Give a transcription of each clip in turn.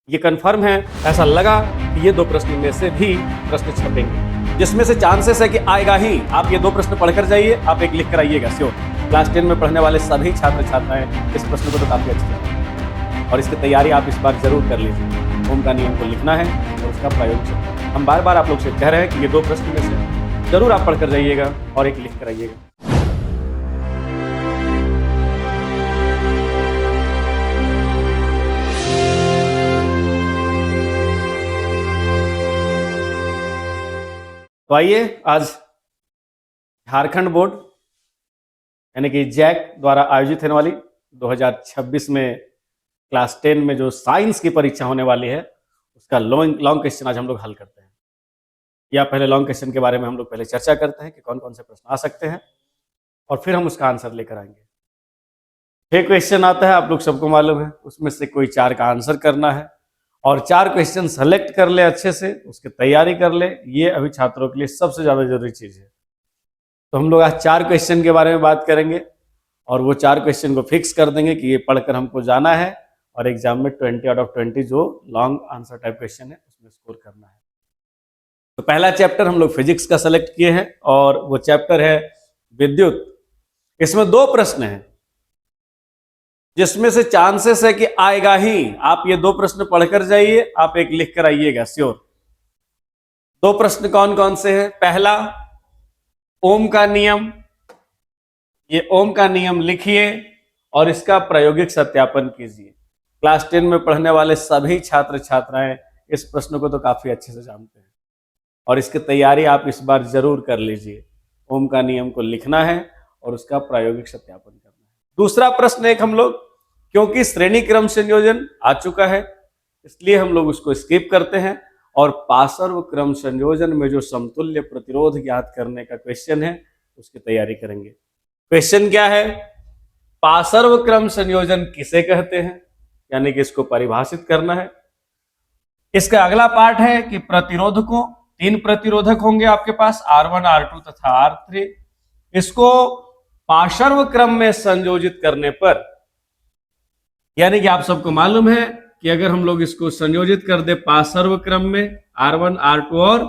ये कंफर्म है, ऐसा लगा कि ये दो प्रश्न में से भी प्रश्न छपेंगे, जिसमें से चांसेस है कि आएगा ही। आप ये दो प्रश्न पढ़कर जाइए, आप एक लिख कर आइएगा श्योर। क्लास 10 में पढ़ने वाले सभी छात्र छात्राएं इस प्रश्न को तो काफी अच्छे से, और इसकी तैयारी आप इस बार जरूर कर लीजिए। ओम का नियम को लिखना है और उसका प्रयोग करना है। हम बार बार आप लोग से कह रहे हैं कि ये दो प्रश्न में से जरूर आप पढ़कर जाइएगा और एक लिख कर आइएगा। तो आइए, आज झारखंड बोर्ड यानी कि जैक द्वारा आयोजित होने वाली 2026 में क्लास 10 में जो साइंस की परीक्षा होने वाली है, उसका लॉन्ग क्वेश्चन आज हम लोग हल करते हैं। या पहले लॉन्ग क्वेश्चन के बारे में हम लोग पहले चर्चा करते हैं कि कौन कौन से प्रश्न आ सकते हैं, और फिर हम उसका आंसर लेकर आएंगे। 6 क्वेश्चन आता है, आप लोग सबको मालूम है। उसमें से कोई 4 का आंसर करना है, और 4 क्वेश्चन सेलेक्ट कर ले अच्छे से, उसकी तैयारी कर ले। ये अभी छात्रों के लिए सबसे ज़्यादा जरूरी चीज़ है। तो हम लोग आज 4 क्वेश्चन के बारे में बात करेंगे, और वो 4 क्वेश्चन को फिक्स कर देंगे कि ये पढ़कर हमको जाना है, और एग्जाम में 20 आउट ऑफ 20 जो लॉन्ग आंसर टाइप क्वेश्चन है उसमें स्कोर करना है। तो पहला चैप्टर हम लोग फिजिक्स का सेलेक्ट किए हैं, और वो चैप्टर है विद्युत। इसमें 2 प्रश्न हैं, जिसमें से चांसेस है कि आएगा ही। आप ये 2 प्रश्न पढ़कर जाइए, आप एक लिख कर आइएगा श्योर। 2 प्रश्न कौन कौन से हैं? पहला, ओम का नियम। ये ओम का नियम लिखिए और इसका प्रायोगिक सत्यापन कीजिए। क्लास 10 में पढ़ने वाले सभी छात्र छात्राएं इस प्रश्न को तो काफी अच्छे से जानते हैं, और इसकी तैयारी आप इस बार जरूर कर लीजिए। ओम का नियम को लिखना है और उसका प्रायोगिक सत्यापन करना है। दूसरा प्रश्न एक हम लोग, क्योंकि श्रेणी क्रम संयोजन आ चुका है इसलिए हम लोग उसको स्किप करते हैं, और पार्श्व क्रम संयोजन में जो समतुल्य प्रतिरोध ज्ञात करने का क्वेश्चन है उसकी तैयारी करेंगे। क्वेश्चन क्या है? पार्श्व क्रम संयोजन किसे कहते हैं, यानी कि इसको परिभाषित करना है। इसका अगला पार्ट है कि प्रतिरोधकों, 3 प्रतिरोधक होंगे आपके पास, R1, R2 तथा R3। इसको पार्श्व क्रम में संयोजित करने पर, यानी कि आप सबको मालूम है कि अगर हम लोग इसको संयोजित कर दे पार्श्व क्रम में R1, R2 और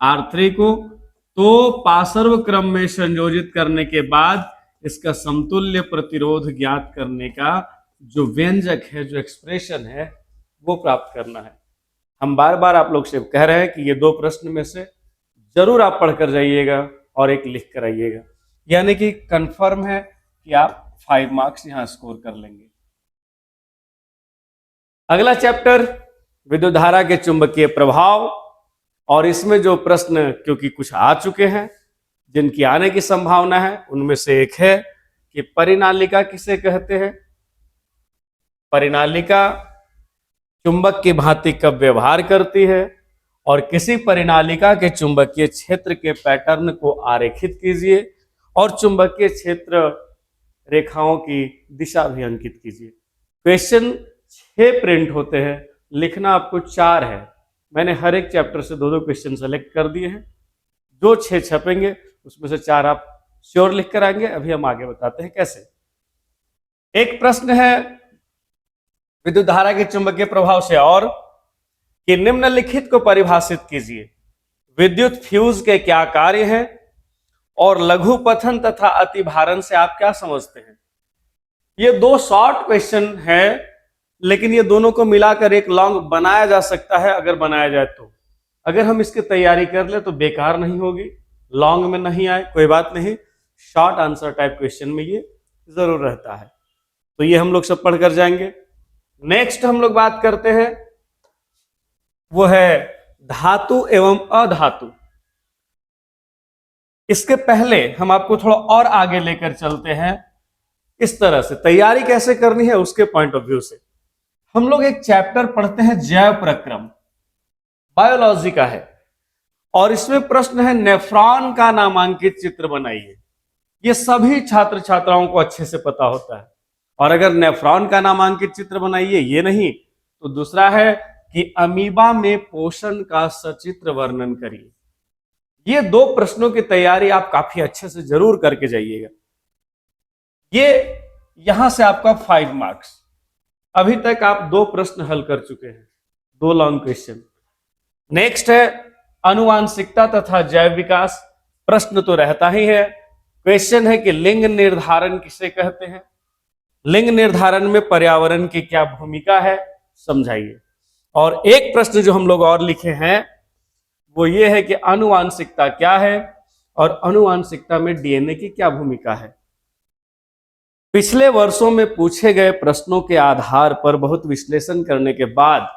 R3 को, तो पार्श्व क्रम में संयोजित करने के बाद इसका समतुल्य प्रतिरोध ज्ञात करने का जो व्यंजक है, जो एक्सप्रेशन है, वो प्राप्त करना है। हम बार बार आप लोग से कह रहे हैं कि ये 2 प्रश्न में से जरूर आप पढ़कर जाइएगा और एक लिख कर आइएगा, यानी कि कंफर्म है कि आप 5 मार्क्स यहां स्कोर कर लेंगे। अगला चैप्टर विद्युत धारा के चुंबकीय प्रभाव, और इसमें जो प्रश्न क्योंकि कुछ आ चुके हैं, जिनकी आने की संभावना है, उनमें से एक है कि परिनालिका किसे कहते हैं। परिनालिका चुंबक की भांति कब व्यवहार करती है, और किसी परिनालिका के चुंबकीय क्षेत्र के पैटर्न को आरेखित कीजिए, और चुंबकीय क्षेत्र रेखाओं की दिशा भी अंकित कीजिए। क्वेश्चन 6 प्रिंट होते हैं, लिखना आपको 4 है। मैंने हर एक चैप्टर से 2-2 क्वेश्चन सेलेक्ट कर दिए हैं। जो 6 छपेंगे उसमें से 4 आप श्योर लिख कर आएंगे। अभी हम आगे बताते हैं कैसे। एक प्रश्न है विद्युत धारा के चुंबकीय प्रभाव से, और कि निम्नलिखित को परिभाषित कीजिए। विद्युत फ्यूज के क्या कार्य हैं, और लघुपथन तथा अतिभारण से आप क्या समझते हैं। ये 2 शॉर्ट क्वेश्चन है, लेकिन ये दोनों को मिलाकर एक लॉन्ग बनाया जा सकता है अगर बनाया जाए तो। अगर हम इसकी तैयारी कर ले तो बेकार नहीं होगी। लॉन्ग में नहीं आए कोई बात नहीं, शॉर्ट आंसर टाइप क्वेश्चन में ये जरूर रहता है। तो ये हम लोग सब पढ़कर जाएंगे। नेक्स्ट हम लोग बात करते हैं, वो है धातु एवं अधातु। इसके पहले हम आपको थोड़ा और आगे लेकर चलते हैं। इस तरह से तैयारी कैसे करनी है उसके पॉइंट ऑफ व्यू से हम लोग एक चैप्टर पढ़ते हैं, जैव प्रक्रम, बायोलॉजी का है, और इसमें प्रश्न है नेफ्रॉन का नामांकित चित्र बनाइए। ये सभी छात्र छात्राओं को अच्छे से पता होता है, और अगर नेफ्रॉन का नामांकित चित्र बनाइए ये नहीं, तो दूसरा है कि अमीबा में पोषण का सचित्र वर्णन करिए। ये 2 प्रश्नों की तैयारी आप काफी अच्छे से जरूर करके जाइएगा। ये यहां से आपका 5 मार्क्स। अभी तक आप 2 प्रश्न हल कर चुके हैं, 2 लॉन्ग क्वेश्चन। नेक्स्ट है आनुवांशिकता तथा जैव विकास। प्रश्न तो रहता ही है, क्वेश्चन है कि लिंग निर्धारण किसे कहते हैं, लिंग निर्धारण में पर्यावरण की क्या भूमिका है, समझाइए। और एक प्रश्न जो हम लोग और लिखे हैं वो ये है कि आनुवांशिकता क्या है और आनुवांशिकता में डीएनए की क्या भूमिका है। पिछले वर्षों में पूछे गए प्रश्नों के आधार पर बहुत विश्लेषण करने के बाद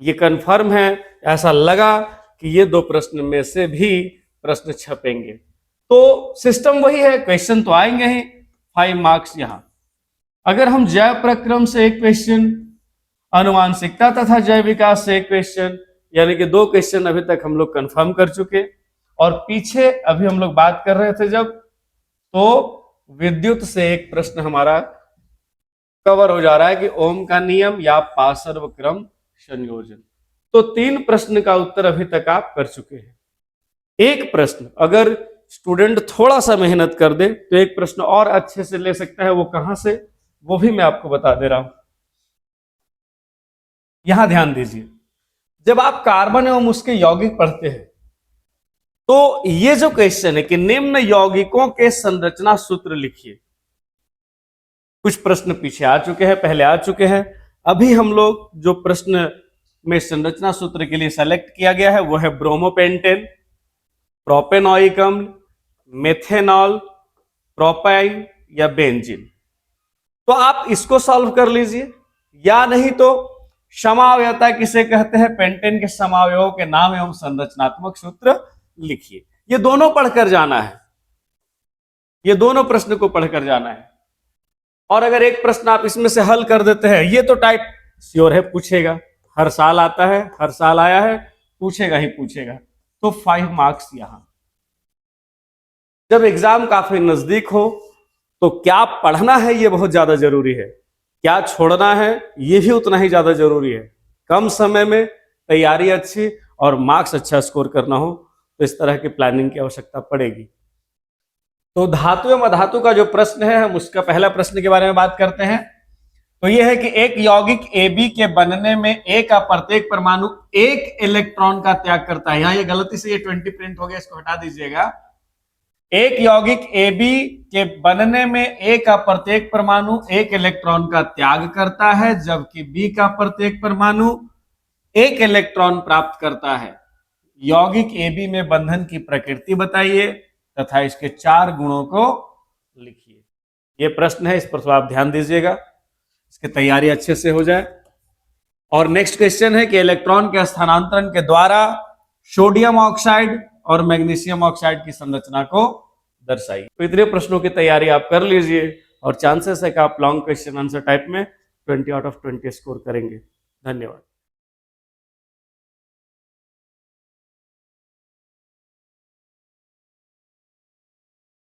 ये कंफर्म है, ऐसा लगा कि ये 2 प्रश्न में से भी प्रश्न छपेंगे। तो सिस्टम वही है, क्वेश्चन तो आएंगे ही, 5 मार्क्स यहां। अगर हम जैव प्रक्रम से एक क्वेश्चन, आनुवांशिकता तथा जैव विकास से एक क्वेश्चन, यानी कि 2 क्वेश्चन अभी तक हम लोग कंफर्म कर चुके। और पीछे अभी हम लोग बात कर रहे थे जब, तो विद्युत से एक प्रश्न हमारा कवर हो जा रहा है कि ओम का नियम या पार्श्व क्रम संयोजन। तो 3 प्रश्न का उत्तर अभी तक आप कर चुके हैं। एक प्रश्न अगर स्टूडेंट थोड़ा सा मेहनत कर दे तो एक प्रश्न और अच्छे से ले सकता है, वो कहां से, वो भी मैं आपको बता दे रहा हूं। यहां ध्यान दीजिए, जब आप कार्बन एवं उसके यौगिक पढ़ते हैं तो ये जो क्वेश्चन है कि निम्न यौगिकों के संरचना सूत्र लिखिए, कुछ प्रश्न पीछे आ चुके हैं, पहले आ चुके हैं। अभी हम लोग जो प्रश्न में संरचना सूत्र के लिए सेलेक्ट किया गया है वो है ब्रोमोपेंटेन, प्रोपेनॉइक अम्ल, मेथेनॉल, प्रोपाइन या बेंजीन। तो आप इसको सॉल्व कर लीजिए, या नहीं तो समावयवता किसे कहते हैं, पेंटेन के समावयवों के नाम एवं संरचनात्मक सूत्र लिखिए। ये दोनों पढ़कर जाना है, ये दोनों प्रश्न को पढ़कर जाना है। और अगर एक प्रश्न आप इसमें से हल कर देते हैं, ये तो टाइप श्योर है पूछेगा, हर साल आता है, हर साल आया है, पूछेगा ही पूछेगा। तो 5 मार्क्स यहां। जब एग्जाम काफी नजदीक हो तो क्या पढ़ना है ये बहुत ज्यादा जरूरी है, क्या छोड़ना है ये भी उतना ही ज्यादा जरूरी है। कम समय में तैयारी अच्छी और मार्क्स अच्छा स्कोर करना हो तो इस तरह की प्लानिंग की आवश्यकता पड़ेगी। तो धातु एवं अधातु का जो प्रश्न है, हम उसका पहला प्रश्न के बारे में बात करते हैं। तो यह है कि एक यौगिक AB के बनने में A का प्रत्येक परमाणु 1 इलेक्ट्रॉन का त्याग करता है। यहां ये गलती से ये 20 प्रिंट हो गया, इसको हटा दीजिएगा। एक यौगिक AB के बनने में A का प्रत्येक परमाणु 1 इलेक्ट्रॉन का त्याग करता है, जबकि B का प्रत्येक परमाणु 1 इलेक्ट्रॉन प्राप्त करता है। यौगिक AB में बंधन की प्रकृति बताइए तथा इसके 4 गुणों को लिखिए। यह प्रश्न है, इस पर आप ध्यान दीजिएगा, इसकी तैयारी अच्छे से हो जाए। और नेक्स्ट क्वेश्चन है कि इलेक्ट्रॉन के स्थानांतरण के द्वारा सोडियम ऑक्साइड और मैग्नीशियम ऑक्साइड की संरचना को दर्शाइए। तो इतने प्रश्नों की तैयारी आप कर लीजिए और चांसेस है कि आप लॉन्ग क्वेश्चन आंसर टाइप में 20 आउट ऑफ 20 स्कोर करेंगे। धन्यवाद।